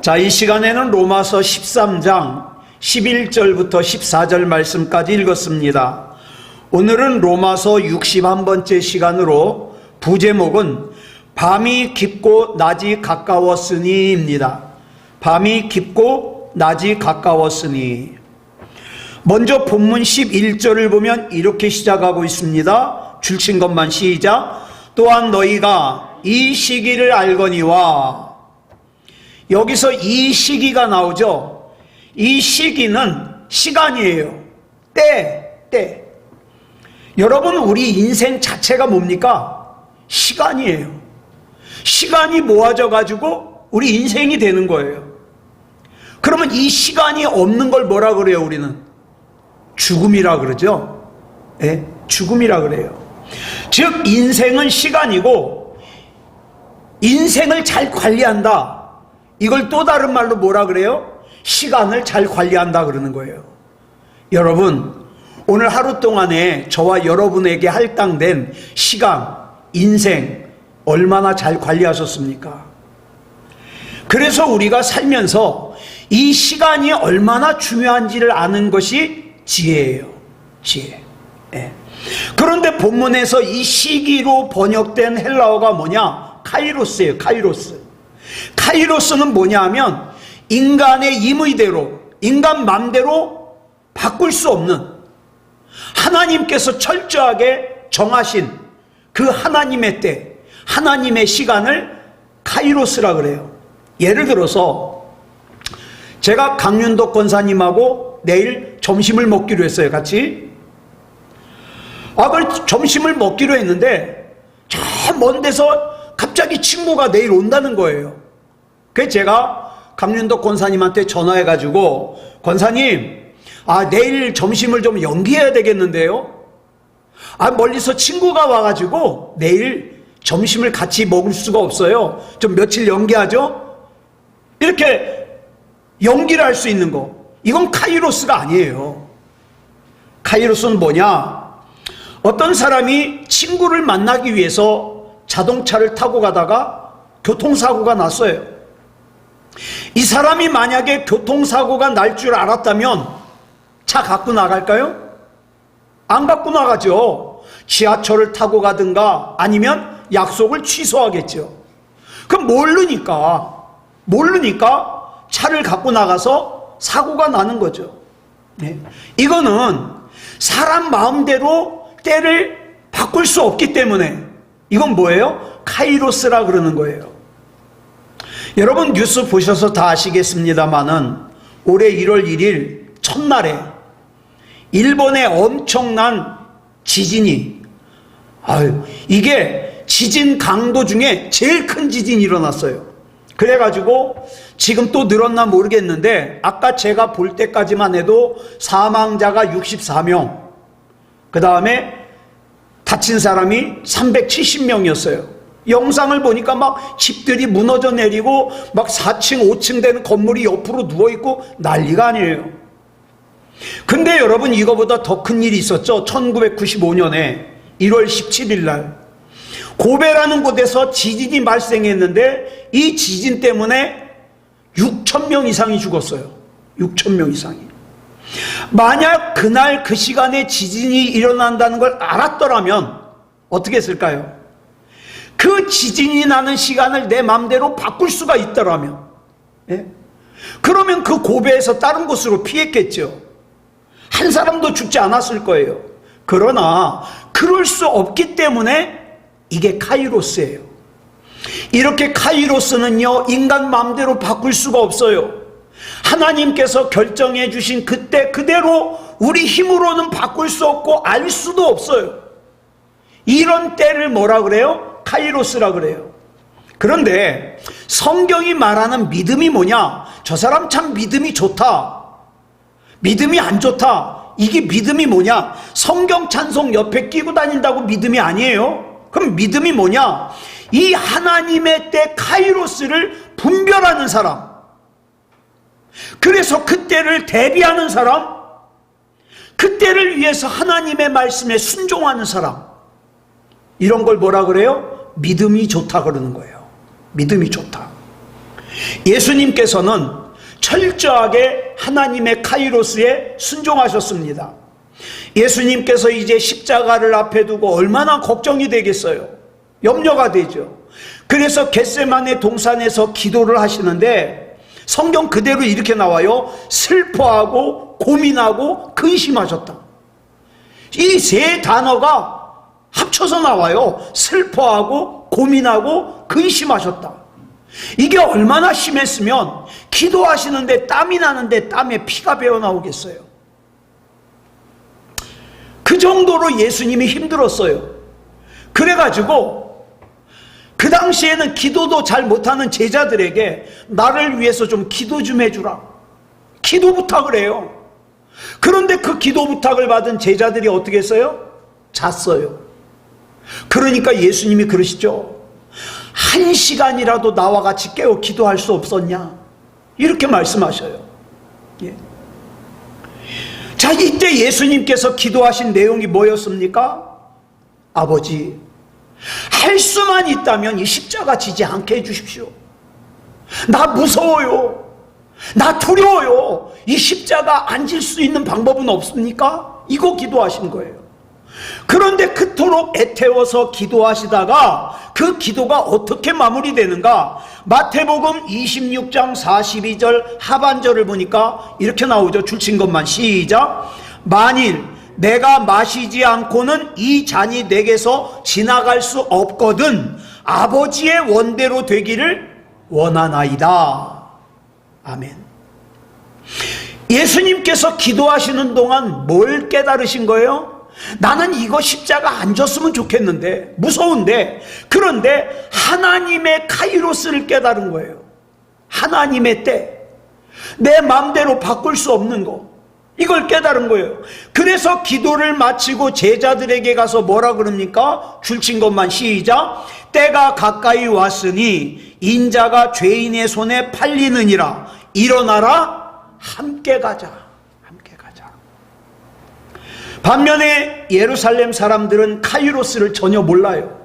자, 이 시간에는 로마서 13장 11절부터 14절 말씀까지 읽었습니다. 오늘은 로마서 61번째 시간으로 부제목은 밤이 깊고 낮이 가까웠으니입니다. 밤이 깊고 낮이 가까웠으니. 먼저 본문 11절을 보면 이렇게 시작하고 있습니다. 줄친 것만 시작. 또한 너희가 이 시기를 알거니와. 여기서 이 시기가 나오죠. 이 시기는 시간이에요. 때. 여러분, 우리 인생 자체가 뭡니까? 시간이에요. 시간이 모아져 가지고 우리 인생이 되는 거예요. 그러면 이 시간이 없는 걸 뭐라 그래요? 우리는 죽음이라 그러죠. 네? 죽음이라 그래요. 즉 인생은 시간이고 인생을 잘 관리한다. 이걸 또 다른 말로 뭐라 그래요? 시간을 잘 관리한다 그러는 거예요. 여러분, 오늘 하루 동안에 저와 여러분에게 할당된 시간, 인생 얼마나 잘 관리하셨습니까? 그래서 우리가 살면서 이 시간이 얼마나 중요한지를 아는 것이 지혜예요. 지혜. 네. 그런데 본문에서 이 시기로 번역된 헬라어가 뭐냐? 카이로스예요. 카이로스. 카이로스는 뭐냐 하면 인간의 임의대로, 인간 맘대로 바꿀 수 없는 하나님께서 철저하게 정하신 그 하나님의 때, 하나님의 시간을 카이로스라 그래요. 예를 들어서 제가 강윤덕 권사님하고 내일 점심을 먹기로 했어요. 같이. 그걸 점심을 먹기로 했는데 저 먼 데서 갑자기 친구가 내일 온다는 거예요. 그래서 제가 강윤덕 권사님한테 전화해가지고, 권사님, 내일 점심을 좀 연기해야 되겠는데요? 멀리서 친구가 와가지고 내일 점심을 같이 먹을 수가 없어요. 좀 며칠 연기하죠? 이렇게 연기를 할 수 있는 거. 이건 카이로스가 아니에요. 카이로스는 뭐냐? 어떤 사람이 친구를 만나기 위해서 자동차를 타고 가다가 교통사고가 났어요. 이 사람이 만약에 교통사고가 날 줄 알았다면 차 갖고 나갈까요? 안 갖고 나가죠. 지하철을 타고 가든가 아니면 약속을 취소하겠죠. 그럼 모르니까 차를 갖고 나가서 사고가 나는 거죠. 네. 이거는 사람 마음대로 때를 바꿀 수 없기 때문에 이건 뭐예요? 카이로스라 그러는 거예요. 여러분 뉴스 보셔서 다 아시겠습니다마는 올해 1월 1일 첫날에 일본의 엄청난 지진이, 이게 지진 강도 중에 제일 큰 지진이 일어났어요. 그래가지고 지금 또 늘었나 모르겠는데 아까 제가 볼 때까지만 해도 사망자가 64명, 그 다음에 다친 사람이 370명이었어요. 영상을 보니까 막 집들이 무너져 내리고 막 4층 5층 되는 건물이 옆으로 누워있고 난리가 아니에요. 근데 여러분, 이거보다 더 큰 일이 있었죠. 1995년에 1월 17일 날 고베라는 곳에서 지진이 발생했는데 이 지진 때문에 6,000명 이상이 죽었어요. 6,000명 이상이. 만약 그날 그 시간에 지진이 일어난다는 걸 알았더라면 어떻게 했을까요? 그 지진이 나는 시간을 내 맘대로 바꿀 수가 있더라면, 예? 그러면 그 고베에서 다른 곳으로 피했겠죠. 한 사람도 죽지 않았을 거예요. 그러나 그럴 수 없기 때문에 이게 카이로스예요. 이렇게 카이로스는요, 인간 마음대로 바꿀 수가 없어요. 하나님께서 결정해 주신 그때 그대로 우리 힘으로는 바꿀 수 없고 알 수도 없어요. 이런 때를 뭐라 그래요? 카이로스라 그래요. 그런데 성경이 말하는 믿음이 뭐냐? 저 사람 참 믿음이 좋다, 믿음이 안 좋다, 이게 믿음이 뭐냐? 성경 찬송 옆에 끼고 다닌다고 믿음이 아니에요. 그럼 믿음이 뭐냐? 이 하나님의 때 카이로스를 분별하는 사람, 그래서 그때를 대비하는 사람, 그때를 위해서 하나님의 말씀에 순종하는 사람, 이런 걸 뭐라 그래요? 믿음이 좋다 그러는 거예요. 믿음이 좋다. 예수님께서는 철저하게 하나님의 카이로스에 순종하셨습니다. 예수님께서 이제 십자가를 앞에 두고 얼마나 걱정이 되겠어요. 염려가 되죠. 그래서 겟세마네 동산에서 기도를 하시는데 성경 그대로 이렇게 나와요. 슬퍼하고 고민하고 근심하셨다. 이 세 단어가 합쳐서 나와요. 슬퍼하고 고민하고 근심하셨다. 이게 얼마나 심했으면 기도하시는데 땀이 나는데 땀에 피가 배어 나오겠어요. 그 정도로 예수님이 힘들었어요. 그래가지고 그 당시에는 기도도 잘 못하는 제자들에게 나를 위해서 좀 기도 좀 해주라, 기도 부탁을 해요. 그런데 그 기도 부탁을 받은 제자들이 어떻게 했어요? 잤어요. 그러니까 예수님이 그러시죠. 1시간이라도 나와 같이 깨어 기도할 수 없었냐, 이렇게 말씀하셔요. 예. 자, 이때 예수님께서 기도하신 내용이 뭐였습니까? 아버지, 할 수만 있다면 이 십자가 지지 않게 해주십시오. 나 무서워요. 나 두려워요. 이 십자가 안 질 수 있는 방법은 없습니까? 이거 기도하신 거예요. 그런데 그토록 애태워서 기도하시다가 그 기도가 어떻게 마무리되는가? 마태복음 26장 42절 하반절을 보니까 이렇게 나오죠. 줄친 것만 시작. 만일 내가 마시지 않고는 이 잔이 내게서 지나갈 수 없거든 아버지의 원대로 되기를 원하나이다. 아멘. 예수님께서 기도하시는 동안 뭘 깨달으신 거예요? 나는 이거 십자가 안 졌으면 좋겠는데, 무서운데, 그런데 하나님의 카이로스를 깨달은 거예요. 하나님의 때, 내 마음대로 바꿀 수 없는 거, 이걸 깨달은 거예요. 그래서 기도를 마치고 제자들에게 가서 뭐라 그럽니까? 줄친 것만 시작. 때가 가까이 왔으니 인자가 죄인의 손에 팔리느니라. 일어나라, 함께 가자. 반면에 예루살렘 사람들은 카이로스를 전혀 몰라요.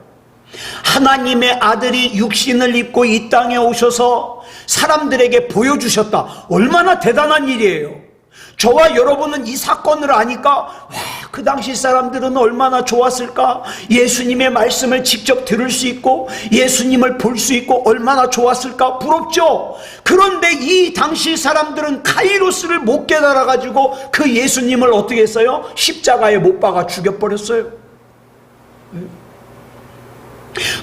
하나님의 아들이 육신을 입고 이 땅에 오셔서 사람들에게 보여주셨다. 얼마나 대단한 일이에요. 저와 여러분은 이 사건을 아니까 그 당시 사람들은 얼마나 좋았을까. 예수님의 말씀을 직접 들을 수 있고 예수님을 볼 수 있고 얼마나 좋았을까. 부럽죠. 그런데 이 당시 사람들은 카이로스를 못 깨달아 가지고 그 예수님을 어떻게 했어요? 십자가에 못 박아 죽여버렸어요.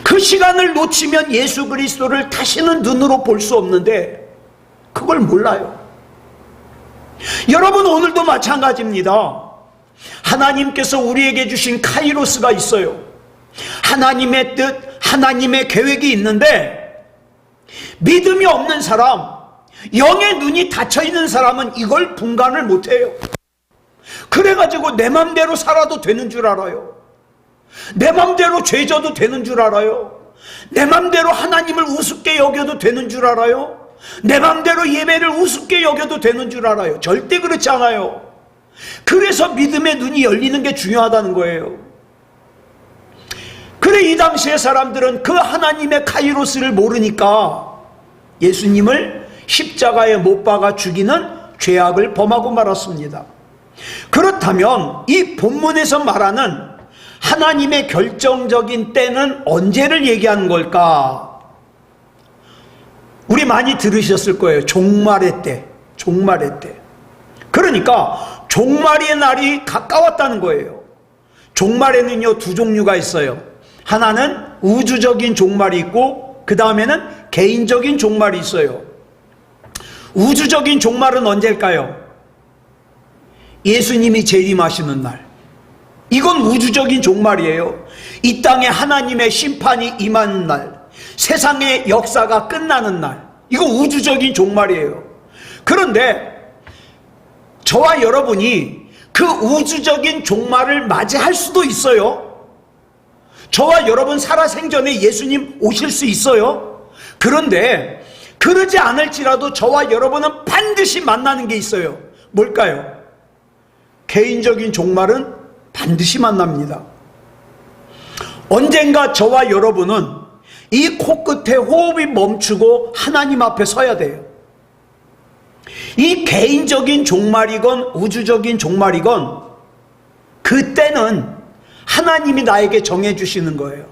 그 시간을 놓치면 예수 그리스도를 다시는 눈으로 볼 수 없는데 그걸 몰라요. 여러분, 오늘도 마찬가지입니다. 하나님께서 우리에게 주신 카이로스가 있어요. 하나님의 뜻, 하나님의 계획이 있는데 믿음이 없는 사람, 영의 눈이 닫혀있는 사람은 이걸 분간을 못해요. 그래가지고 내 맘대로 살아도 되는 줄 알아요. 내 맘대로 죄져도 되는 줄 알아요. 내 맘대로 하나님을 우습게 여겨도 되는 줄 알아요. 내 맘대로 예배를 우습게 여겨도 되는 줄 알아요. 절대 그렇지 않아요. 그래서 믿음의 눈이 열리는 게 중요하다는 거예요. 그래, 이 당시의 사람들은 그 하나님의 카이로스를 모르니까 예수님을 십자가에 못 박아 죽이는 죄악을 범하고 말았습니다. 그렇다면 이 본문에서 말하는 하나님의 결정적인 때는 언제를 얘기하는 걸까? 우리 많이 들으셨을 거예요. 종말의 때, 종말의 때. 그러니까 종말의 날이 가까웠다는 거예요. 종말에는요, 두 종류가 있어요. 하나는 우주적인 종말이 있고 그 다음에는 개인적인 종말이 있어요. 우주적인 종말은 언제일까요? 예수님이 재림하시는 날. 이건 우주적인 종말이에요. 이 땅에 하나님의 심판이 임하는 날, 세상의 역사가 끝나는 날, 이거 우주적인 종말이에요. 그런데 저와 여러분이 그 우주적인 종말을 맞이할 수도 있어요. 저와 여러분 살아생전에 예수님 오실 수 있어요. 그런데 그러지 않을지라도 저와 여러분은 반드시 만나는 게 있어요. 뭘까요? 개인적인 종말은 반드시 만납니다. 언젠가 저와 여러분은 이 코끝에 호흡이 멈추고 하나님 앞에 서야 돼요. 이 개인적인 종말이건 우주적인 종말이건 그때는 하나님이 나에게 정해주시는 거예요.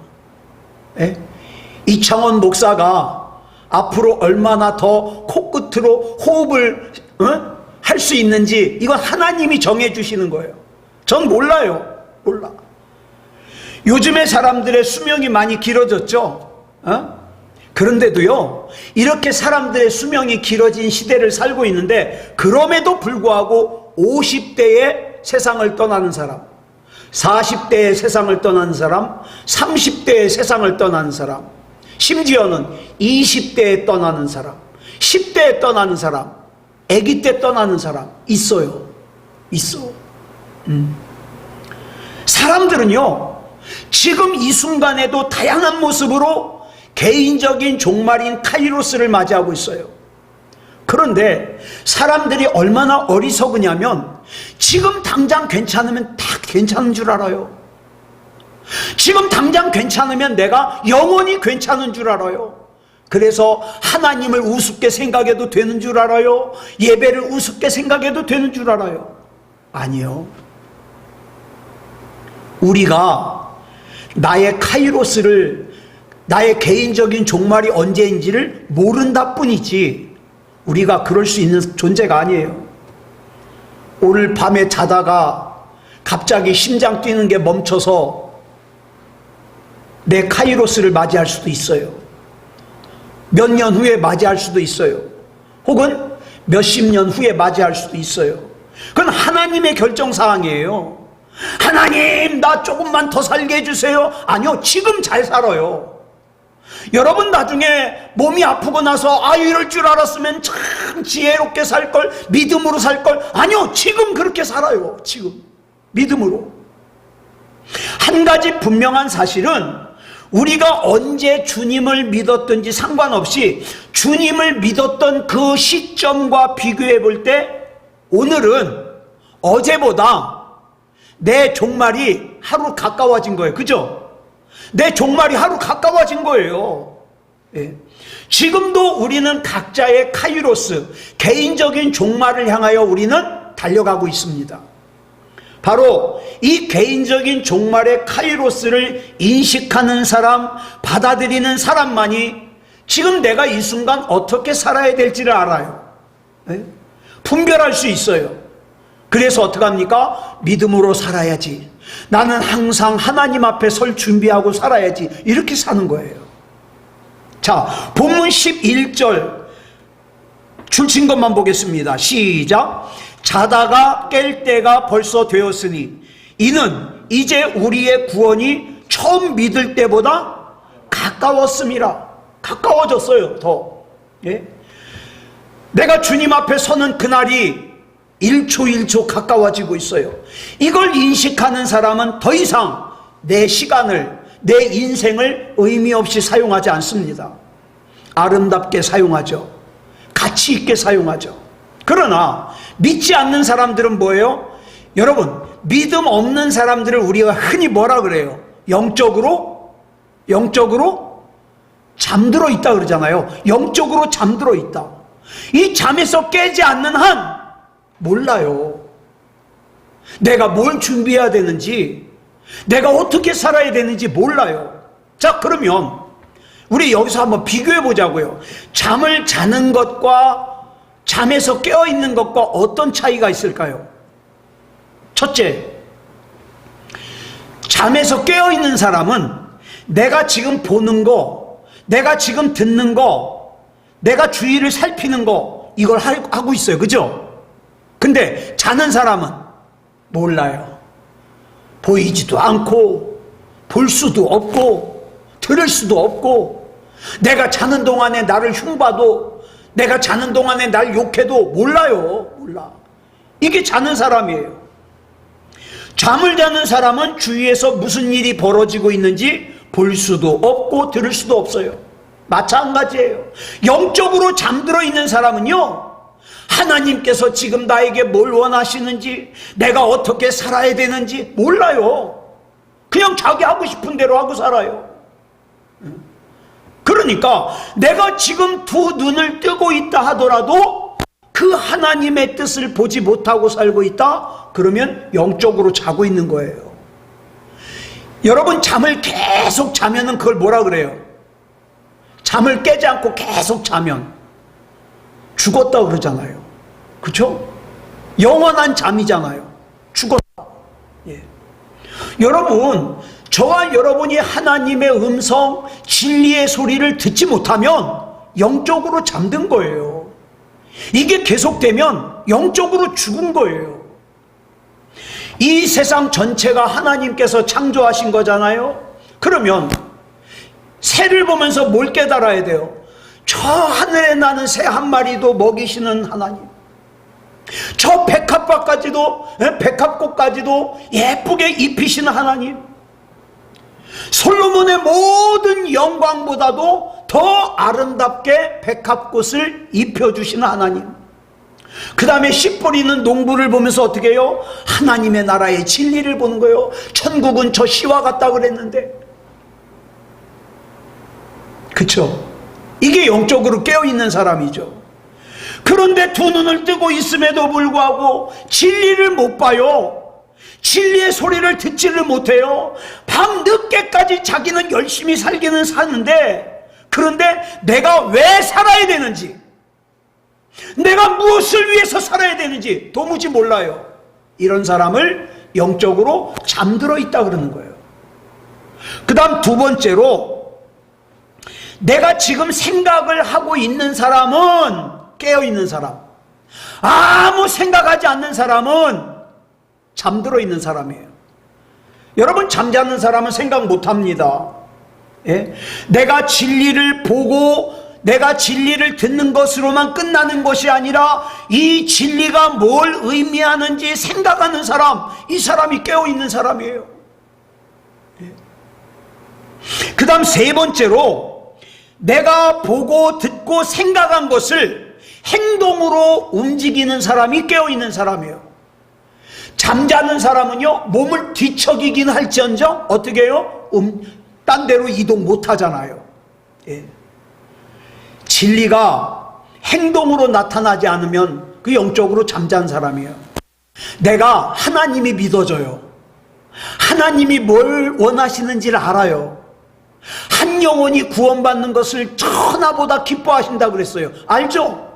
예? 이창원 목사가 앞으로 얼마나 더 코끝으로 호흡을 할 수 있는지 이건 하나님이 정해주시는 거예요. 전 몰라요. 몰라. 요즘에 사람들의 수명이 많이 길어졌죠. 그런데도요, 이렇게 사람들의 수명이 길어진 시대를 살고 있는데, 그럼에도 불구하고 50대에 세상을 떠나는 사람, 40대에 세상을 떠나는 사람, 30대에 세상을 떠나는 사람, 심지어는 20대에 떠나는 사람, 10대에 떠나는 사람, 아기 때 떠나는 사람 있어요. 있어. 사람들은요, 지금 이 순간에도 다양한 모습으로 개인적인 종말인 카이로스를 맞이하고 있어요. 그런데 사람들이 얼마나 어리석으냐면 지금 당장 괜찮으면 다 괜찮은 줄 알아요. 지금 당장 괜찮으면 내가 영원히 괜찮은 줄 알아요. 그래서 하나님을 우습게 생각해도 되는 줄 알아요. 예배를 우습게 생각해도 되는 줄 알아요. 아니요. 우리가 나의 카이로스를, 나의 개인적인 종말이 언제인지를 모른다 뿐이지 우리가 그럴 수 있는 존재가 아니에요. 오늘 밤에 자다가 갑자기 심장 뛰는 게 멈춰서 내 카이로스를 맞이할 수도 있어요. 몇 년 후에 맞이할 수도 있어요. 혹은 몇십 년 후에 맞이할 수도 있어요. 그건 하나님의 결정사항이에요. 하나님, 나 조금만 더 살게 해주세요. 아니요, 지금 잘 살아요. 여러분 나중에 몸이 아프고 나서 아유, 이럴 줄 알았으면 참 지혜롭게 살걸, 믿음으로 살걸. 아니요, 지금 그렇게 살아요. 지금 믿음으로. 한 가지 분명한 사실은 우리가 언제 주님을 믿었든지 상관없이 주님을 믿었던 그 시점과 비교해 볼 때 오늘은 어제보다 내 종말이 하루 가까워진 거예요. 그죠? 내 종말이 하루 가까워진 거예요. 예. 지금도 우리는 각자의 카이로스, 개인적인 종말을 향하여 우리는 달려가고 있습니다. 바로 이 개인적인 종말의 카이로스를 인식하는 사람, 받아들이는 사람만이 지금 내가 이 순간 어떻게 살아야 될지를 알아요. 네? 분별할 수 있어요. 그래서 어떡합니까? 믿음으로 살아야지. 나는 항상 하나님 앞에 설 준비하고 살아야지. 이렇게 사는 거예요. 자, 본문 11절 줄친 것만 보겠습니다. 시작. 자다가 깰 때가 벌써 되었으니 이는 이제 우리의 구원이 처음 믿을 때보다 가까웠음이라. 가까워졌어요. 더. 예? 내가 주님 앞에 서는 그날이 1초 1초 가까워지고 있어요. 이걸 인식하는 사람은 더 이상 내 시간을, 내 인생을 의미 없이 사용하지 않습니다. 아름답게 사용하죠. 가치 있게 사용하죠. 그러나 믿지 않는 사람들은 뭐예요? 여러분, 믿음 없는 사람들을 우리가 흔히 뭐라 그래요? 영적으로 잠들어 있다 그러잖아요. 영적으로 잠들어 있다. 이 잠에서 깨지 않는 한 몰라요. 내가 뭘 준비해야 되는지, 내가 어떻게 살아야 되는지 몰라요. 자, 그러면 우리 여기서 한번 비교해 보자고요. 잠을 자는 것과 잠에서 깨어있는 것과 어떤 차이가 있을까요? 첫째, 잠에서 깨어있는 사람은 내가 지금 보는 거, 내가 지금 듣는 거, 내가 주위를 살피는 거, 이걸 하고 있어요. 그죠? 근데 자는 사람은 몰라요. 보이지도 않고 볼 수도 없고 들을 수도 없고, 내가 자는 동안에 나를 흉봐도, 내가 자는 동안에 날 욕해도 몰라요. 몰라. 이게 자는 사람이에요. 잠을 자는 사람은 주위에서 무슨 일이 벌어지고 있는지 볼 수도 없고 들을 수도 없어요. 마찬가지예요. 영적으로 잠들어 있는 사람은요, 하나님께서 지금 나에게 뭘 원하시는지, 내가 어떻게 살아야 되는지 몰라요. 그냥 자기 하고 싶은 대로 하고 살아요. 그러니까 내가 지금 두 눈을 뜨고 있다 하더라도 그 하나님의 뜻을 보지 못하고 살고 있다? 그러면 영적으로 자고 있는 거예요. 여러분, 잠을 계속 자면은 그걸 뭐라 그래요? 잠을 깨지 않고 계속 자면 죽었다 그러잖아요. 그렇죠? 영원한 잠이잖아요. 죽었다. 예. 여러분, 저와 여러분이 하나님의 음성, 진리의 소리를 듣지 못하면 영적으로 잠든 거예요. 이게 계속되면 영적으로 죽은 거예요. 이 세상 전체가 하나님께서 창조하신 거잖아요. 그러면 새를 보면서 뭘 깨달아야 돼요? 저 하늘에 나는 새 한 마리도 먹이시는 하나님, 저 백합꽃까지도 예쁘게 입히시는 하나님, 솔로몬의 모든 영광보다도 더 아름답게 백합꽃을 입혀주시는 하나님, 그 다음에 씨 뿌리는 농부를 보면서 어떻게 해요? 하나님의 나라의 진리를 보는 거예요. 천국은 저 씨와 같다 그랬는데, 그쵸? 이게 영적으로 깨어있는 사람이죠. 그런데 두 눈을 뜨고 있음에도 불구하고 진리를 못 봐요. 진리의 소리를 듣지를 못해요. 밤 늦게까지 자기는 열심히 살기는 사는데, 그런데 내가 왜 살아야 되는지, 내가 무엇을 위해서 살아야 되는지 도무지 몰라요. 이런 사람을 영적으로 잠들어 있다 그러는 거예요. 그 다음 두 번째로, 내가 지금 생각을 하고 있는 사람은 깨어있는 사람, 아무 생각하지 않는 사람은 잠들어 있는 사람이에요. 여러분, 잠자는 사람은 생각 못합니다. 예? 내가 진리를 보고 내가 진리를 듣는 것으로만 끝나는 것이 아니라 이 진리가 뭘 의미하는지 생각하는 사람, 이 사람이 깨어있는 사람이에요. 예? 그 다음 세 번째로, 내가 보고 듣고 생각한 것을 행동으로 움직이는 사람이 깨어있는 사람이에요. 잠자는 사람은요, 몸을 뒤척이긴 할지언정 어떻게 해요? 딴 데로 이동 못 하잖아요. 예. 진리가 행동으로 나타나지 않으면 그 영적으로 잠잔 사람이에요. 내가 하나님이 믿어져요. 하나님이 뭘 원하시는지를 알아요. 한 영혼이 구원받는 것을 천하보다 기뻐하신다 그랬어요. 알죠?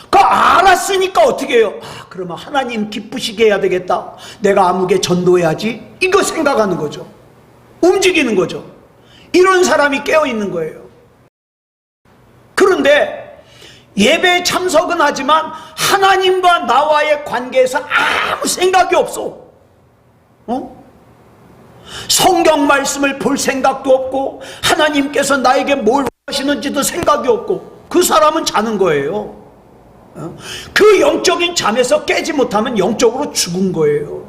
그거 알았으니까 어떻게 해요? 그러면 하나님 기쁘시게 해야 되겠다. 내가 아무개 전도해야지. 이거 생각하는 거죠. 움직이는 거죠. 이런 사람이 깨어있는 거예요. 그런데 예배에 참석은 하지만 하나님과 나와의 관계에서 아무 생각이 없어. 성경 말씀을 볼 생각도 없고 하나님께서 나에게 뭘 하시는지도 생각이 없고, 그 사람은 자는 거예요. 그 영적인 잠에서 깨지 못하면 영적으로 죽은 거예요.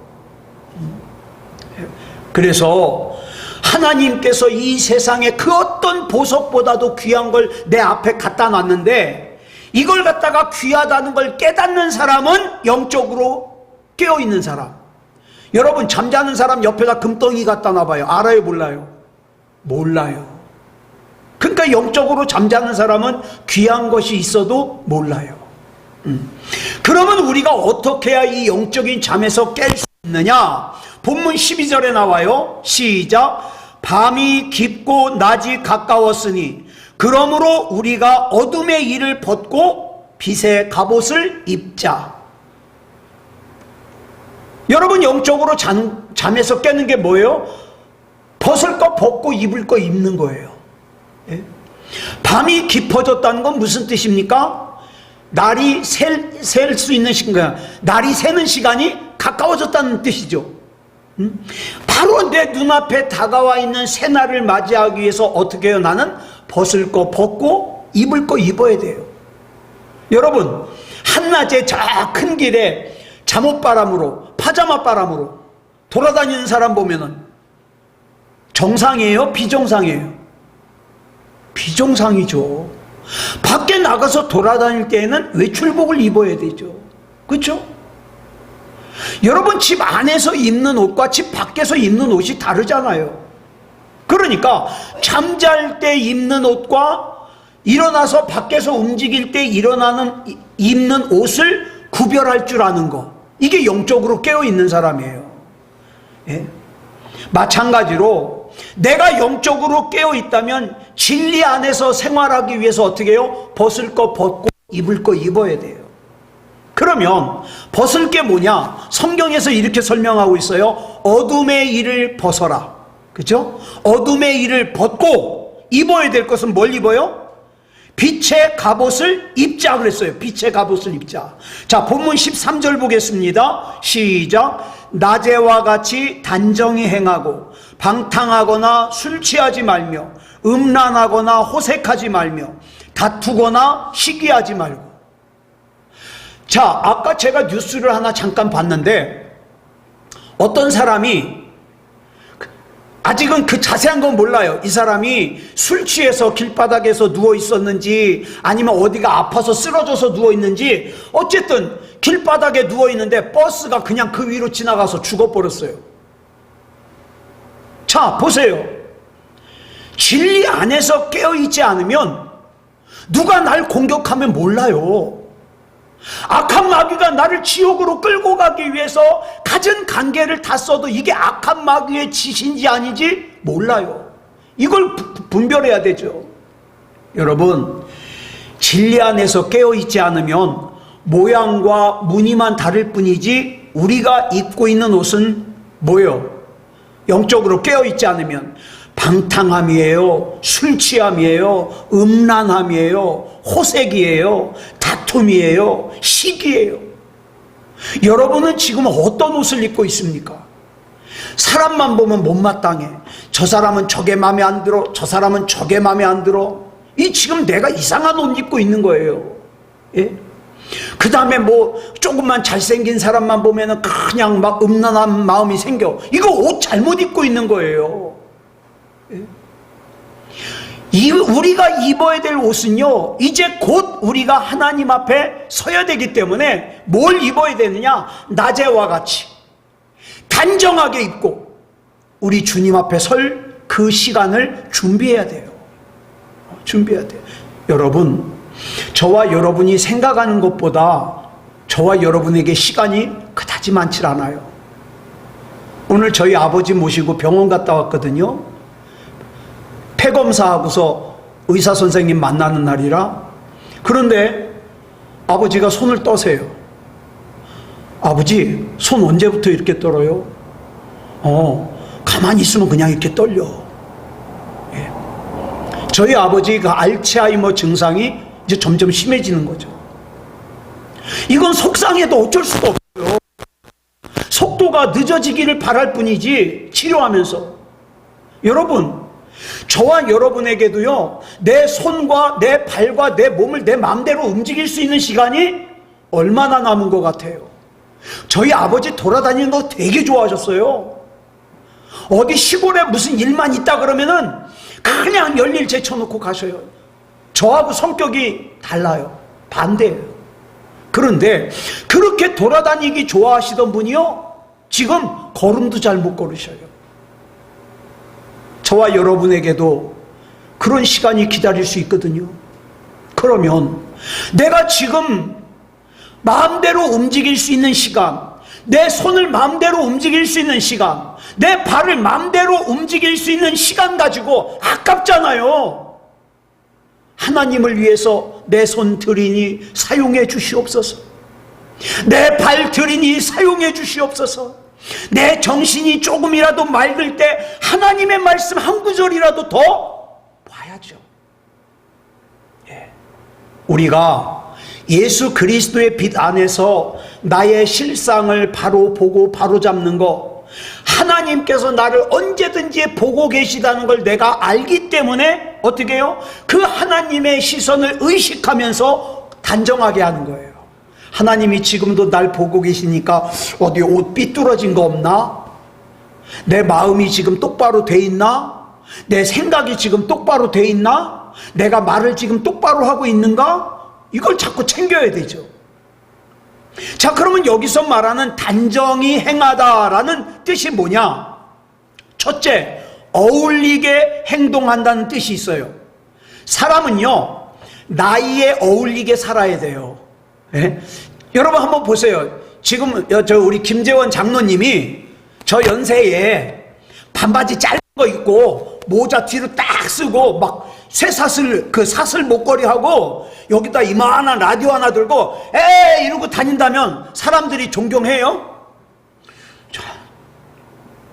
그래서 하나님께서 이 세상에 그 어떤 보석보다도 귀한 걸 내 앞에 갖다 놨는데, 이걸 갖다가 귀하다는 걸 깨닫는 사람은 영적으로 깨어있는 사람. 여러분, 잠자는 사람 옆에다 금덩이 갖다 놔봐요. 알아요, 몰라요? 몰라요. 그러니까 영적으로 잠자는 사람은 귀한 것이 있어도 몰라요. 그러면 우리가 어떻게 해야 이 영적인 잠에서 깰 수 있느냐? 본문 12절에 나와요. 시작. 밤이 깊고 낮이 가까웠으니 그러므로 우리가 어둠의 일을 벗고 빛의 갑옷을 입자. 여러분, 영적으로 잠에서 깨는 게 뭐예요? 벗을 거 벗고 입을 거 입는 거예요. 예? 밤이 깊어졌다는 건 무슨 뜻입니까? 날이 셀 수 있는 시간, 날이 새는 시간이 가까워졌다는 뜻이죠. 바로 내 눈앞에 다가와 있는 새날을 맞이하기 위해서 어떻게 해요? 나는 벗을 거 벗고 입을 거 입어야 돼요. 여러분, 한낮에 저 큰 길에 잠옷바람으로, 파자마 바람으로 돌아다니는 사람 보면은 정상이에요? 비정상이에요? 비정상이죠. 밖에 나가서 돌아다닐 때에는 외출복을 입어야 되죠. 그렇죠? 여러분, 집 안에서 입는 옷과 집 밖에서 입는 옷이 다르잖아요. 그러니까 잠잘 때 입는 옷과 일어나서 밖에서 움직일 때 입는 옷을 구별할 줄 아는 거. 이게 영적으로 깨어있는 사람이에요. 예? 마찬가지로 내가 영적으로 깨어있다면 진리 안에서 생활하기 위해서 어떻게 해요? 벗을 거 벗고 입을 거 입어야 돼요. 그러면 벗을 게 뭐냐? 성경에서 이렇게 설명하고 있어요. 어둠의 일을 벗어라. 그죠? 어둠의 일을 벗고 입어야 될 것은 뭘 입어요? 빛의 갑옷을 입자 그랬어요. 빛의 갑옷을 입자. 자, 본문 13절 보겠습니다. 시작. 낮에와 같이 단정히 행하고 방탕하거나 술 취하지 말며 음란하거나 호색하지 말며 다투거나 시기하지 말고. 자, 아까 제가 뉴스를 하나 잠깐 봤는데 어떤 사람이, 아직은 그 자세한 건 몰라요. 이 사람이 술 취해서 길바닥에서 누워 있었는지 아니면 어디가 아파서 쓰러져서 누워 있는지, 어쨌든 길바닥에 누워 있는데 버스가 그냥 그 위로 지나가서 죽어버렸어요. 자, 보세요. 진리 안에서 깨어있지 않으면 누가 날 공격하면 몰라요. 악한 마귀가 나를 지옥으로 끌고 가기 위해서 갖은 관계를 다 써도 이게 악한 마귀의 짓인지 아니지 몰라요. 이걸 분별해야 되죠. 여러분, 진리 안에서 깨어있지 않으면 모양과 무늬만 다를 뿐이지 우리가 입고 있는 옷은 뭐예요? 영적으로 깨어있지 않으면 방탕함이에요, 술취함이에요, 음란함이에요, 호색이에요, 다툼이에요, 시기예요. 여러분은 지금 어떤 옷을 입고 있습니까? 사람만 보면 못마땅해. 저 사람은 저게 마음에 안 들어, 저 사람은 저게 마음에 안 들어. 이 지금 내가 이상한 옷 입고 있는 거예요. 예? 그 다음에 뭐 조금만 잘생긴 사람만 보면 그냥 막 음란한 마음이 생겨. 이거 옷 잘못 입고 있는 거예요. 우리가 입어야 될 옷은요, 이제 곧 우리가 하나님 앞에 서야 되기 때문에 뭘 입어야 되느냐? 낮에와 같이 단정하게 입고 우리 주님 앞에 설 그 시간을 준비해야 돼요. 준비해야 돼요. 여러분, 저와 여러분이 생각하는 것보다 저와 여러분에게 시간이 그다지 많지 않아요. 오늘 저희 아버지 모시고 병원 갔다 왔거든요. 폐검사하고서 의사 선생님 만나는 날이라. 그런데 아버지가 손을 떠세요. 아버지, 손 언제부터 이렇게 떨어요? 가만히 있으면 그냥 이렇게 떨려. 예. 저희 아버지가 알츠하이머 증상이 이제 점점 심해지는 거죠. 이건 속상해도 어쩔 수가 없어요. 속도가 늦어지기를 바랄 뿐이지 치료하면서. 여러분, 저와 여러분에게도요, 내 손과 내 발과 내 몸을 내 마음대로 움직일 수 있는 시간이 얼마나 남은 것 같아요. 저희 아버지 돌아다니는 거 되게 좋아하셨어요. 어디 시골에 무슨 일만 있다 그러면은 그냥 열일 제쳐놓고 가셔요. 저하고 성격이 달라요. 반대예요. 그런데 그렇게 돌아다니기 좋아하시던 분이요, 지금 걸음도 잘 못 걸으셔요. 저와 여러분에게도 그런 시간이 기다릴 수 있거든요. 그러면 내가 지금 마음대로 움직일 수 있는 시간, 내 손을 마음대로 움직일 수 있는 시간, 내 발을 마음대로 움직일 수 있는 시간 가지고 아깝잖아요. 하나님을 위해서 내 손 들이니 사용해 주시옵소서. 내 발 들이니 사용해 주시옵소서. 내 정신이 조금이라도 맑을 때 하나님의 말씀 한 구절이라도 더 봐야죠. 예. 우리가 예수 그리스도의 빛 안에서 나의 실상을 바로 보고 바로 잡는 거, 하나님께서 나를 언제든지 보고 계시다는 걸 내가 알기 때문에 어떻게 해요? 그 하나님의 시선을 의식하면서 단정하게 하는 거예요. 하나님이 지금도 날 보고 계시니까 어디 옷 삐뚤어진 거 없나? 내 마음이 지금 똑바로 돼 있나? 내 생각이 지금 똑바로 돼 있나? 내가 말을 지금 똑바로 하고 있는가? 이걸 자꾸 챙겨야 되죠. 자, 그러면 여기서 말하는 단정히 행하다라는 뜻이 뭐냐? 첫째, 어울리게 행동한다는 뜻이 있어요. 사람은요, 나이에 어울리게 살아야 돼요. 예? 여러분 한번 보세요. 지금 우리 김재원 장로님이 저 연세에 반바지 짧은 거 입고 모자 뒤로 딱 쓰고 막 쇠사슬 사슬 목걸이 하고 여기다 이만한 라디오 하나 들고 에이 이러고 다닌다면 사람들이 존경해요?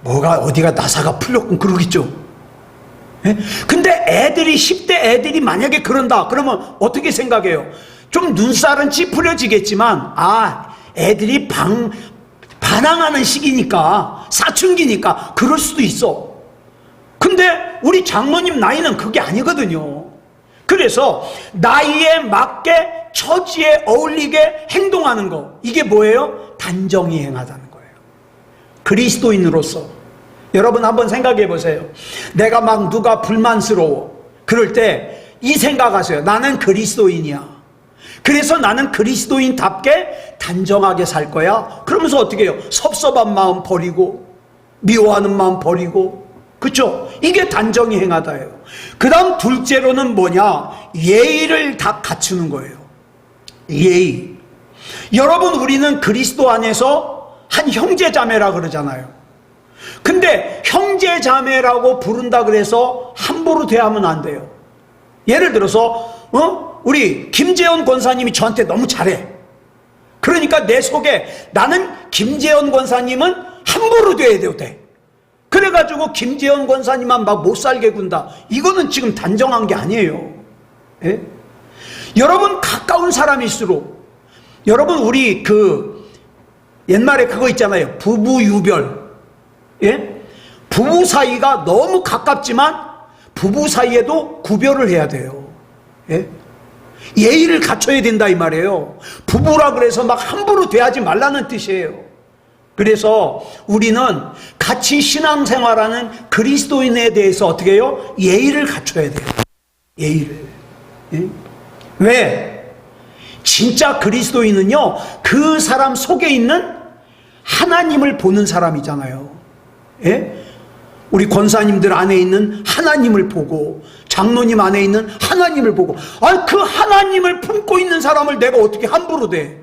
뭐가 어디가 나사가 풀렸군 그러겠죠. 예? 근데 애들이 10대 애들이 만약에 그런다 그러면 어떻게 생각해요? 좀 눈살은 찌푸려지겠지만 애들이 반항하는 시기니까 사춘기니까 그럴 수도 있어. 근데 우리 장로님 나이는 그게 아니거든요. 그래서 나이에 맞게 처지에 어울리게 행동하는 거, 이게 뭐예요? 단정히 행하다는 거예요. 그리스도인으로서 여러분 한번 생각해 보세요. 내가 막 누가 불만스러워 그럴 때 이 생각하세요. 나는 그리스도인이야. 그래서 나는 그리스도인답게 단정하게 살 거야. 그러면서 어떻게 해요? 섭섭한 마음 버리고 미워하는 마음 버리고, 그렇죠? 이게 단정히 행하다예요. 그 다음 둘째로는 뭐냐? 예의를 다 갖추는 거예요. 예의. 여러분 우리는 그리스도 안에서 한 형제자매라 그러잖아요. 근데 형제자매라고 부른다 그래서 함부로 대하면 안 돼요. 예를 들어서 우리 김재원 권사님이 저한테 너무 잘해. 그러니까 내 속에 나는 김재원 권사님은 함부로 대해야 돼. 그래가지고 김재원 권사님만 막 못살게 군다. 이거는 지금 단정한 게 아니에요. 예? 여러분 가까운 사람일수록, 여러분 우리 옛말에 그거 있잖아요. 부부 유별. 예? 부부 사이가 너무 가깝지만 부부 사이에도 구별을 해야 돼요. 예? 예의를 갖춰야 된다 이 말이에요. 부부라 그래서 막 함부로 대하지 말라는 뜻이에요. 그래서 우리는 같이 신앙생활하는 그리스도인에 대해서 어떻게 해요? 예의를 갖춰야 돼요. 예의를. 예? 왜? 진짜 그리스도인은요, 그 사람 속에 있는 하나님을 보는 사람이잖아요. 예? 우리 권사님들 안에 있는 하나님을 보고, 장로님 안에 있는 하나님을 보고, 그 하나님을 품고 있는 사람을 내가 어떻게 함부로 대?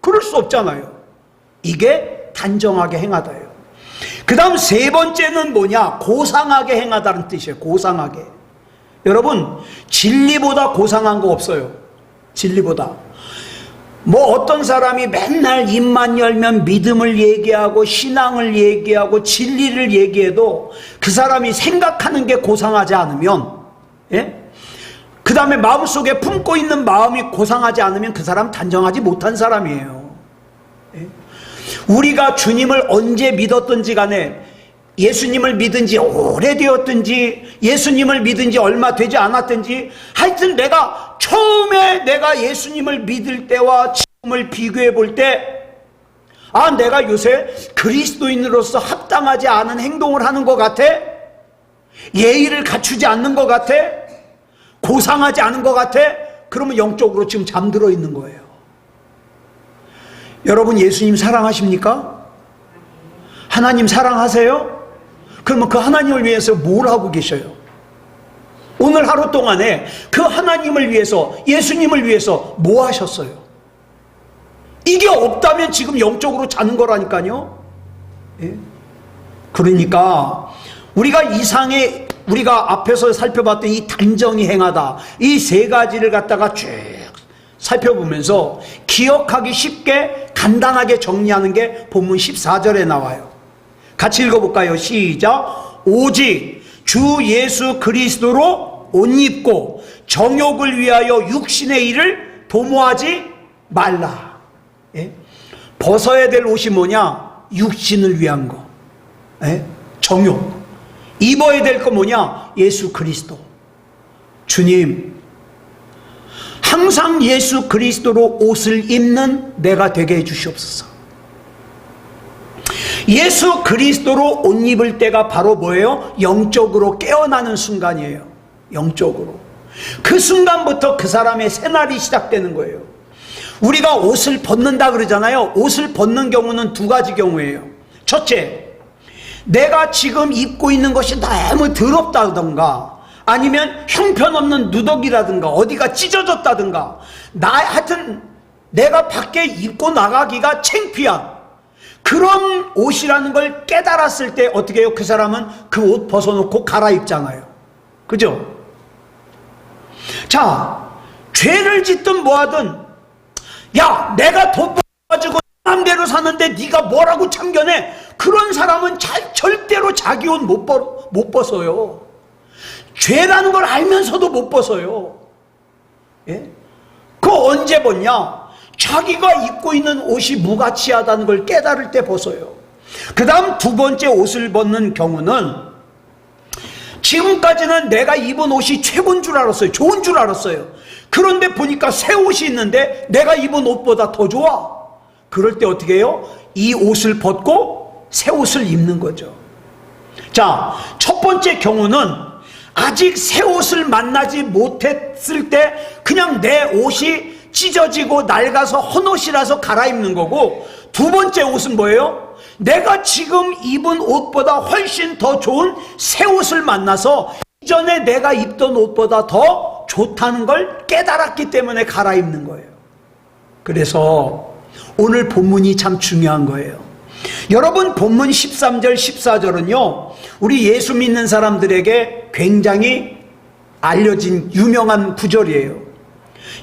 그럴 수 없잖아요. 이게 단정하게 행하다예요. 그 다음 세 번째는 뭐냐? 고상하게 행하다는 뜻이에요. 고상하게. 여러분, 진리보다 고상한 거 없어요. 진리보다. 어떤 사람이 맨날 입만 열면 믿음을 얘기하고 신앙을 얘기하고 진리를 얘기해도 그 사람이 생각하는 게 고상하지 않으면, 예? 그 다음에 마음속에 품고 있는 마음이 고상하지 않으면 그 사람 단정하지 못한 사람이에요. 예? 우리가 주님을 언제 믿었든지 간에, 예수님을 믿은 지 오래되었든지 예수님을 믿은 지 얼마 되지 않았든지, 하여튼 처음에 내가 예수님을 믿을 때와 지금을 비교해 볼 때, 내가 요새 그리스도인으로서 합당하지 않은 행동을 하는 것 같아? 예의를 갖추지 않는 것 같아? 고상하지 않은 것 같아? 그러면 영적으로 지금 잠들어 있는 거예요. 여러분 예수님 사랑하십니까? 하나님 사랑하세요? 그러면 그 하나님을 위해서 뭘 하고 계셔요? 오늘 하루 동안에 그 하나님을 위해서, 예수님을 위해서 뭐 하셨어요? 이게 없다면 지금 영적으로 자는 거라니까요. 예? 그러니까 우리가 앞에서 살펴봤던 이 단정히 행하다, 이 세 가지를 갖다가 쭉 살펴보면서 기억하기 쉽게 간단하게 정리하는 게 본문 14절에 나와요. 같이 읽어볼까요? 시작. 오직 주 예수 그리스도로 옷 입고 정욕을 위하여 육신의 일을 도모하지 말라. 예? 벗어야 될 옷이 뭐냐? 육신을 위한 거. 예? 정욕. 입어야 될 거 뭐냐? 예수 그리스도. 주님, 항상 예수 그리스도로 옷을 입는 내가 되게 해주시옵소서. 예수 그리스도로 옷 입을 때가 바로 뭐예요? 영적으로 깨어나는 순간이에요. 영적으로. 그 순간부터 그 사람의 새날이 시작되는 거예요. 우리가 옷을 벗는다 그러잖아요. 옷을 벗는 경우는 두 가지 경우예요. 첫째, 내가 지금 입고 있는 것이 너무 더럽다던가 아니면 형편없는 누더기라든가 어디가 찢어졌다든가 하여튼 내가 밖에 입고 나가기가 창피한 그런 옷이라는 걸 깨달았을 때 어떻게 해요? 그 사람은 그 옷 벗어놓고 갈아입잖아요. 그죠? 자, 죄를 짓든 뭐하든 야, 내가 돈 벌어가지고 마음대로 사는데 네가 뭐라고 참견해? 그런 사람은 절대로 자기 옷 못 벗어요. 죄라는 걸 알면서도 못 벗어요. 예? 그거 언제 벗냐? 자기가 입고 있는 옷이 무가치하다는 걸 깨달을 때 벗어요. 그 다음 두 번째 옷을 벗는 경우는 지금까지는 내가 입은 옷이 최고인 줄 알았어요. 좋은 줄 알았어요. 그런데 보니까 새 옷이 있는데 내가 입은 옷보다 더 좋아. 그럴 때 어떻게 해요? 이 옷을 벗고 새 옷을 입는 거죠. 자, 첫 번째 경우는 아직 새 옷을 만나지 못했을 때 그냥 내 옷이 찢어지고 낡아서 헌옷이라서 갈아입는 거고, 두 번째 옷은 뭐예요? 내가 지금 입은 옷보다 훨씬 더 좋은 새 옷을 만나서 이전에 내가 입던 옷보다 더 좋다는 걸 깨달았기 때문에 갈아입는 거예요. 그래서 오늘 본문이 참 중요한 거예요. 여러분, 본문 13절 14절은요 우리 예수 믿는 사람들에게 굉장히 알려진 유명한 구절이에요.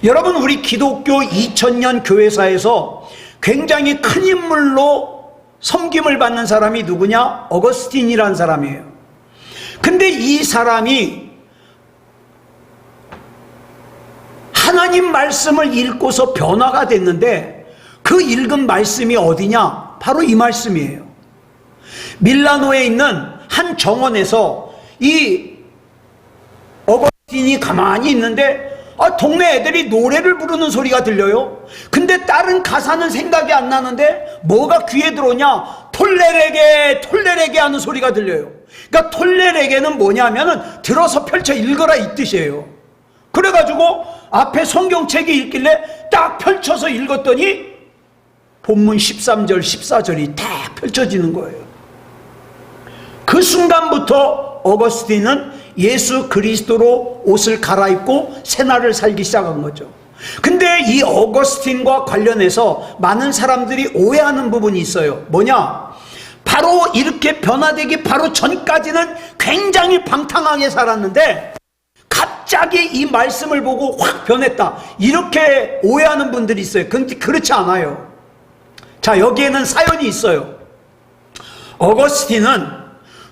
여러분, 우리 기독교 2000년 교회사에서 굉장히 큰 인물로 섬김을 받는 사람이 누구냐? 어거스틴이라는 사람이에요. 근데 이 사람이 하나님 말씀을 읽고서 변화가 됐는데 그 읽은 말씀이 어디냐? 바로 이 말씀이에요. 밀라노에 있는 한 정원에서 이 어거스틴이 가만히 있는데 동네 애들이 노래를 부르는 소리가 들려요. 근데 다른 가사는 생각이 안 나는데 뭐가 귀에 들어오냐? 톨레레게 톨레레게 하는 소리가 들려요. 그러니까 톨레레게는 뭐냐면은 들어서 펼쳐 읽어라 이 뜻이에요. 그래가지고 앞에 성경책이 있길래 딱 펼쳐서 읽었더니 본문 13절 14절이 딱 펼쳐지는 거예요. 그 순간부터 어거스틴은 예수 그리스도로 옷을 갈아입고 새날을 살기 시작한 거죠. 근데 이 어거스틴과 관련해서 많은 사람들이 오해하는 부분이 있어요. 뭐냐? 바로 이렇게 변화되기 바로 전까지는 굉장히 방탕하게 살았는데 갑자기 이 말씀을 보고 확 변했다, 이렇게 오해하는 분들이 있어요. 근데 그렇지 않아요. 자, 여기에는 사연이 있어요. 어거스틴은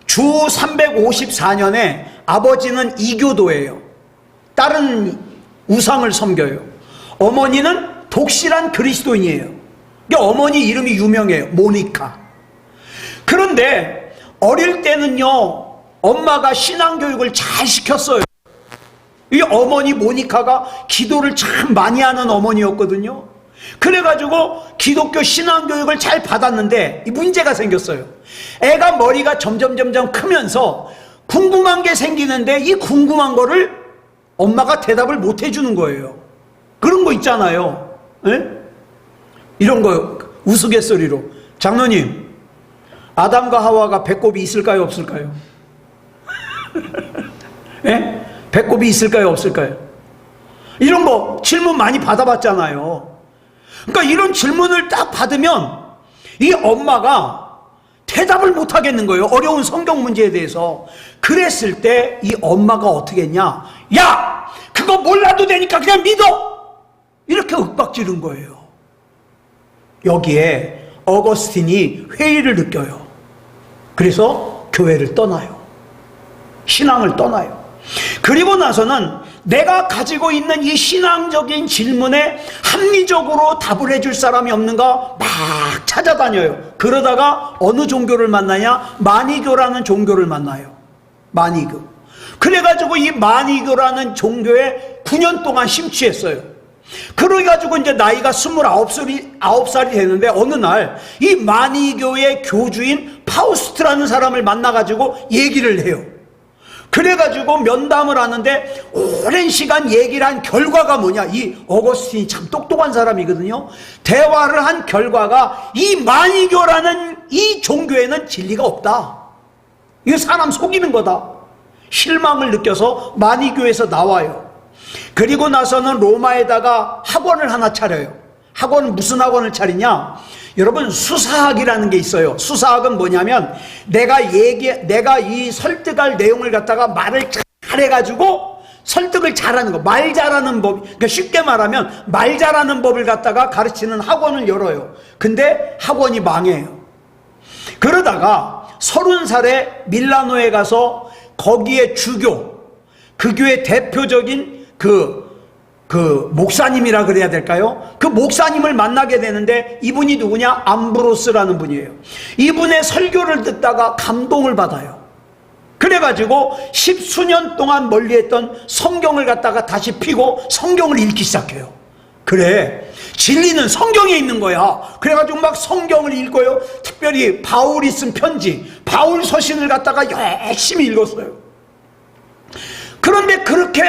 주 354년에 아버지는 이교도예요. 딸은 우상을 섬겨요. 어머니는 독실한 그리스도인이에요. 어머니 이름이 유명해요. 모니카. 그런데 어릴 때는요 엄마가 신앙교육을 잘 시켰어요. 이 어머니 모니카가 기도를 참 많이 하는 어머니였거든요. 그래가지고 기독교 신앙교육을 잘 받았는데 이 문제가 생겼어요. 애가 머리가 점점 크면서 궁금한 게 생기는데 이 궁금한 거를 엄마가 대답을 못 해주는 거예요. 그런 거 있잖아요. 에? 이런 거 우스갯소리로, 장로님, 아담과 하와가 배꼽이 있을까요 없을까요? 에? 배꼽이 있을까요 없을까요? 이런 거 질문 많이 받아봤잖아요. 그러니까 이런 질문을 딱 받으면 이 엄마가 대답을 못 하겠는 거예요. 어려운 성경 문제에 대해서. 그랬을 때 이 엄마가 어떻게 했냐? 야! 그거 몰라도 되니까 그냥 믿어! 이렇게 윽박지른 거예요. 여기에 어거스틴이 회의를 느껴요. 그래서 교회를 떠나요. 신앙을 떠나요. 그리고 나서는 내가 가지고 있는 이 신앙적인 질문에 합리적으로 답을 해줄 사람이 없는가 막 찾아다녀요. 그러다가 어느 종교를 만나냐? 마니교라는 종교를 만나요. 마니교. 그래가지고 이 마니교라는 종교에 9년 동안 심취했어요. 그래가지고 이제 나이가 29살이 되는데 어느 날 이 마니교의 교주인 파우스트라는 사람을 만나가지고 얘기를 해요. 그래가지고 면담을 하는데 오랜 시간 얘기를 한 결과가 뭐냐? 이 어거스틴이 참 똑똑한 사람이거든요. 대화를 한 결과가 이 마니교라는 이 종교에는 진리가 없다. 이거 사람 속이는 거다. 실망을 느껴서 만이교에서 나와요. 그리고 나서는 로마에다가 학원을 하나 차려요. 학원은 무슨 학원을 차리냐? 여러분, 수사학이라는 게 있어요. 수사학은 뭐냐면 내가 이 설득할 내용을 갖다가 말을 잘해가지고 설득을 잘하는 거, 말 잘하는 법. 그러니까 쉽게 말하면 말 잘하는 법을 갖다가 가르치는 학원을 열어요. 근데 학원이 망해요. 그러다가 30살에 밀라노에 가서 거기에 주교, 그 교회 대표적인 그 목사님이라 그래야 될까요? 그 목사님을 만나게 되는데 이분이 누구냐? 암브로스라는 분이에요. 이분의 설교를 듣다가 감동을 받아요. 그래가지고 10수년 동안 멀리했던 성경을 갖다가 다시 피고 성경을 읽기 시작해요. 그래, 진리는 성경에 있는 거야. 그래가지고 막 성경을 읽어요. 특별히 바울이 쓴 편지, 바울 서신을 갖다가 열심히 읽었어요. 그런데 그렇게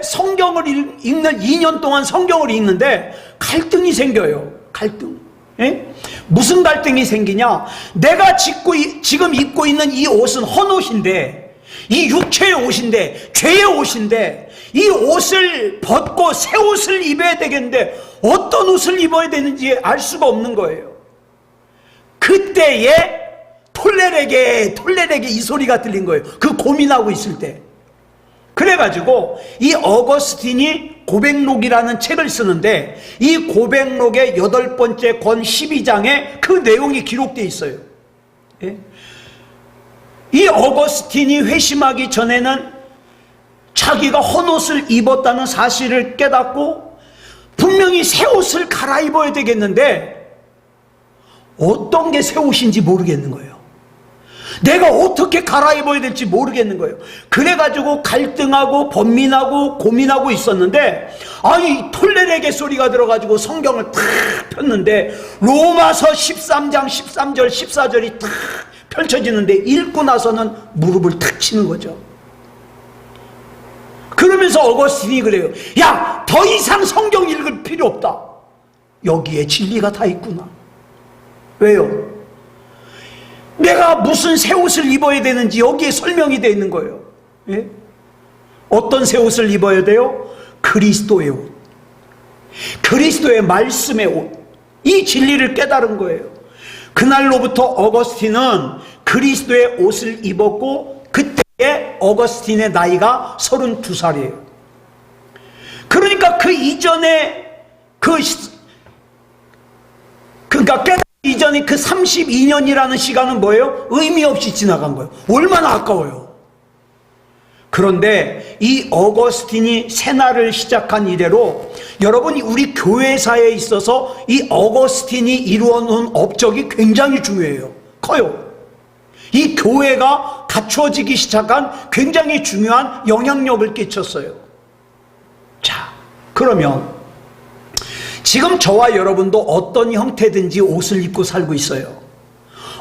성경을 읽는 2년 동안 성경을 읽는데 갈등이 생겨요. 갈등. 예? 무슨 갈등이 생기냐? 내가 지금 입고 있는 이 옷은 헌옷인데, 이 육체의 옷인데, 죄의 옷인데, 이 옷을 벗고 새 옷을 입어야 되겠는데 어떤 옷을 입어야 되는지 알 수가 없는 거예요. 그때에 톨레렉에 이 소리가 들린 거예요. 그 고민하고 있을 때. 그래가지고 이 어거스틴이 고백록이라는 책을 쓰는데 이 고백록의 8번째 권 12장에 그 내용이 기록되어 있어요. 예? 이 어거스틴이 회심하기 전에는 자기가 헌옷을 입었다는 사실을 깨닫고 분명히 새 옷을 갈아입어야 되겠는데 어떤 게 새 옷인지 모르겠는 거예요. 내가 어떻게 갈아입어야 될지 모르겠는 거예요. 그래가지고 갈등하고 번민하고 고민하고 있었는데 아니 톨레렉의 소리가 들어가지고 성경을 탁 폈는데 로마서 13장 13절 14절이 탁 펼쳐지는데 읽고 나서는 무릎을 탁 치는 거죠. 그러면서 어거스틴이 그래요. 야, 더 이상 성경 읽을 필요 없다. 여기에 진리가 다 있구나. 왜요? 내가 무슨 새 옷을 입어야 되는지 여기에 설명이 되어 있는 거예요. 예? 어떤 새 옷을 입어야 돼요? 그리스도의 옷. 그리스도의 말씀의 옷. 이 진리를 깨달은 거예요. 그날로부터 어거스틴은 그리스도의 옷을 입었고 그때의 어거스틴의 나이가 32살이에요. 그러니까 그 이전에 그러니까 깨달은 이전에 그 32년이라는 시간은 뭐예요? 의미 없이 지나간 거예요. 얼마나 아까워요. 그런데 이 어거스틴이 새날을 시작한 이래로 여러분 우리 교회사에 있어서 이 어거스틴이 이루어놓은 업적이 굉장히 중요해요. 커요. 이 교회가 갖춰지기 시작한 굉장히 중요한 영향력을 끼쳤어요. 자, 그러면 지금 저와 여러분도 어떤 형태든지 옷을 입고 살고 있어요.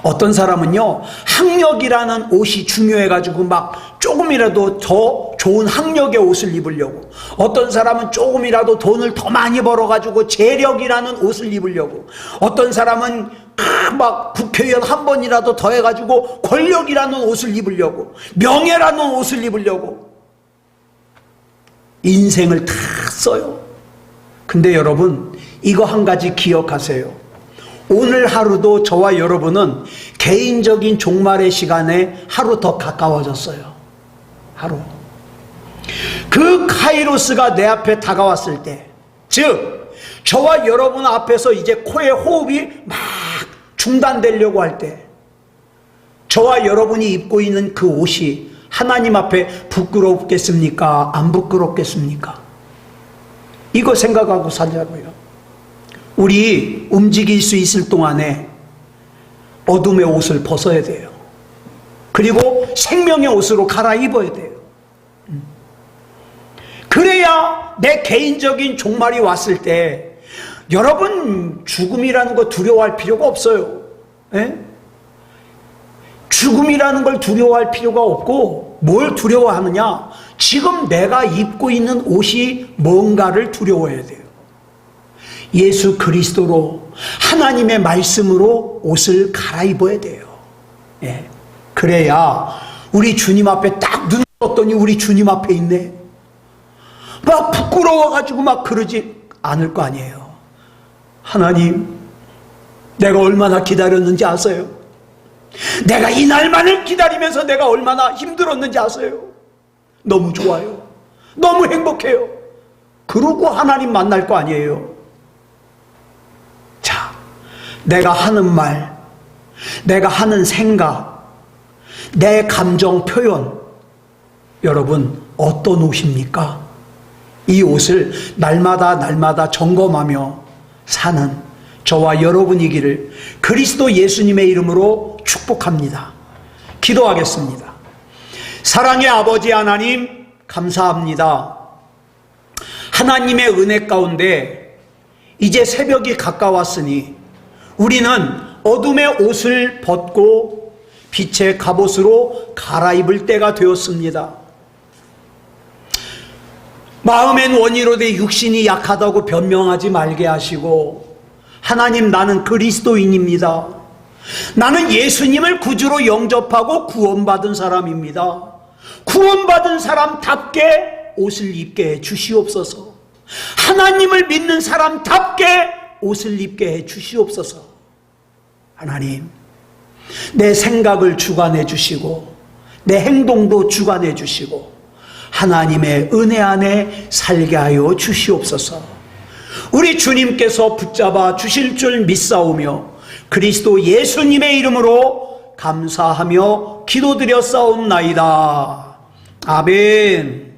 어떤 사람은요, 학력이라는 옷이 중요해가지고 막 조금이라도 더 좋은 학력의 옷을 입으려고, 어떤 사람은 조금이라도 돈을 더 많이 벌어가지고 재력이라는 옷을 입으려고, 어떤 사람은 막 국회의원 한 번이라도 더 해가지고 권력이라는 옷을 입으려고, 명예라는 옷을 입으려고 인생을 다 써요. 근데 여러분, 이거 한 가지 기억하세요. 오늘 하루도 저와 여러분은 개인적인 종말의 시간에 하루 더 가까워졌어요. 하루. 그 카이로스가 내 앞에 다가왔을 때, 즉 저와 여러분 앞에서 이제 코의 호흡이 막 중단되려고 할 때, 저와 여러분이 입고 있는 그 옷이 하나님 앞에 부끄럽겠습니까? 안 부끄럽겠습니까? 이거 생각하고 살자고요. 우리 움직일 수 있을 동안에 어둠의 옷을 벗어야 돼요. 그리고 생명의 옷으로 갈아입어야 돼요. 그래야 내 개인적인 종말이 왔을 때 여러분 죽음이라는 거 두려워할 필요가 없어요. 에? 죽음이라는 걸 두려워할 필요가 없고 뭘 두려워하느냐? 지금 내가 입고 있는 옷이 뭔가를 두려워해야 돼요. 예수 그리스도로 하나님의 말씀으로 옷을 갈아입어야 돼요. 예. 그래야 우리 주님 앞에 딱 눈 어떠니 우리 주님 앞에 있네. 막 부끄러워가지고 막 그러지 않을 거 아니에요. 하나님, 내가 얼마나 기다렸는지 아세요? 내가 이 날만을 기다리면서 내가 얼마나 힘들었는지 아세요? 너무 좋아요. 너무 행복해요. 그러고 하나님 만날 거 아니에요. 자, 내가 하는 말, 내가 하는 생각, 내 감정 표현, 여러분 어떤 옷입니까? 이 옷을 날마다 점검하며 사는 저와 여러분이기를 그리스도 예수님의 이름으로 축복합니다. 기도하겠습니다. 사랑의 아버지 하나님, 감사합니다. 하나님의 은혜 가운데 이제 새벽이 가까웠으니 우리는 어둠의 옷을 벗고 빛의 갑옷으로 갈아입을 때가 되었습니다. 마음엔 원이로 돼 육신이 약하다고 변명하지 말게 하시고, 하나님, 나는 그리스도인입니다. 나는 예수님을 구주로 영접하고 구원받은 사람입니다. 구원받은 사람답게 옷을 입게 해 주시옵소서. 하나님을 믿는 사람답게 옷을 입게 해 주시옵소서. 하나님, 내 생각을 주관해 주시고 내 행동도 주관해 주시고 하나님의 은혜 안에 살게 하여 주시옵소서. 우리 주님께서 붙잡아 주실 줄 믿사오며 그리스도 예수님의 이름으로 감사하며 기도드렸사옵나이다. 아멘.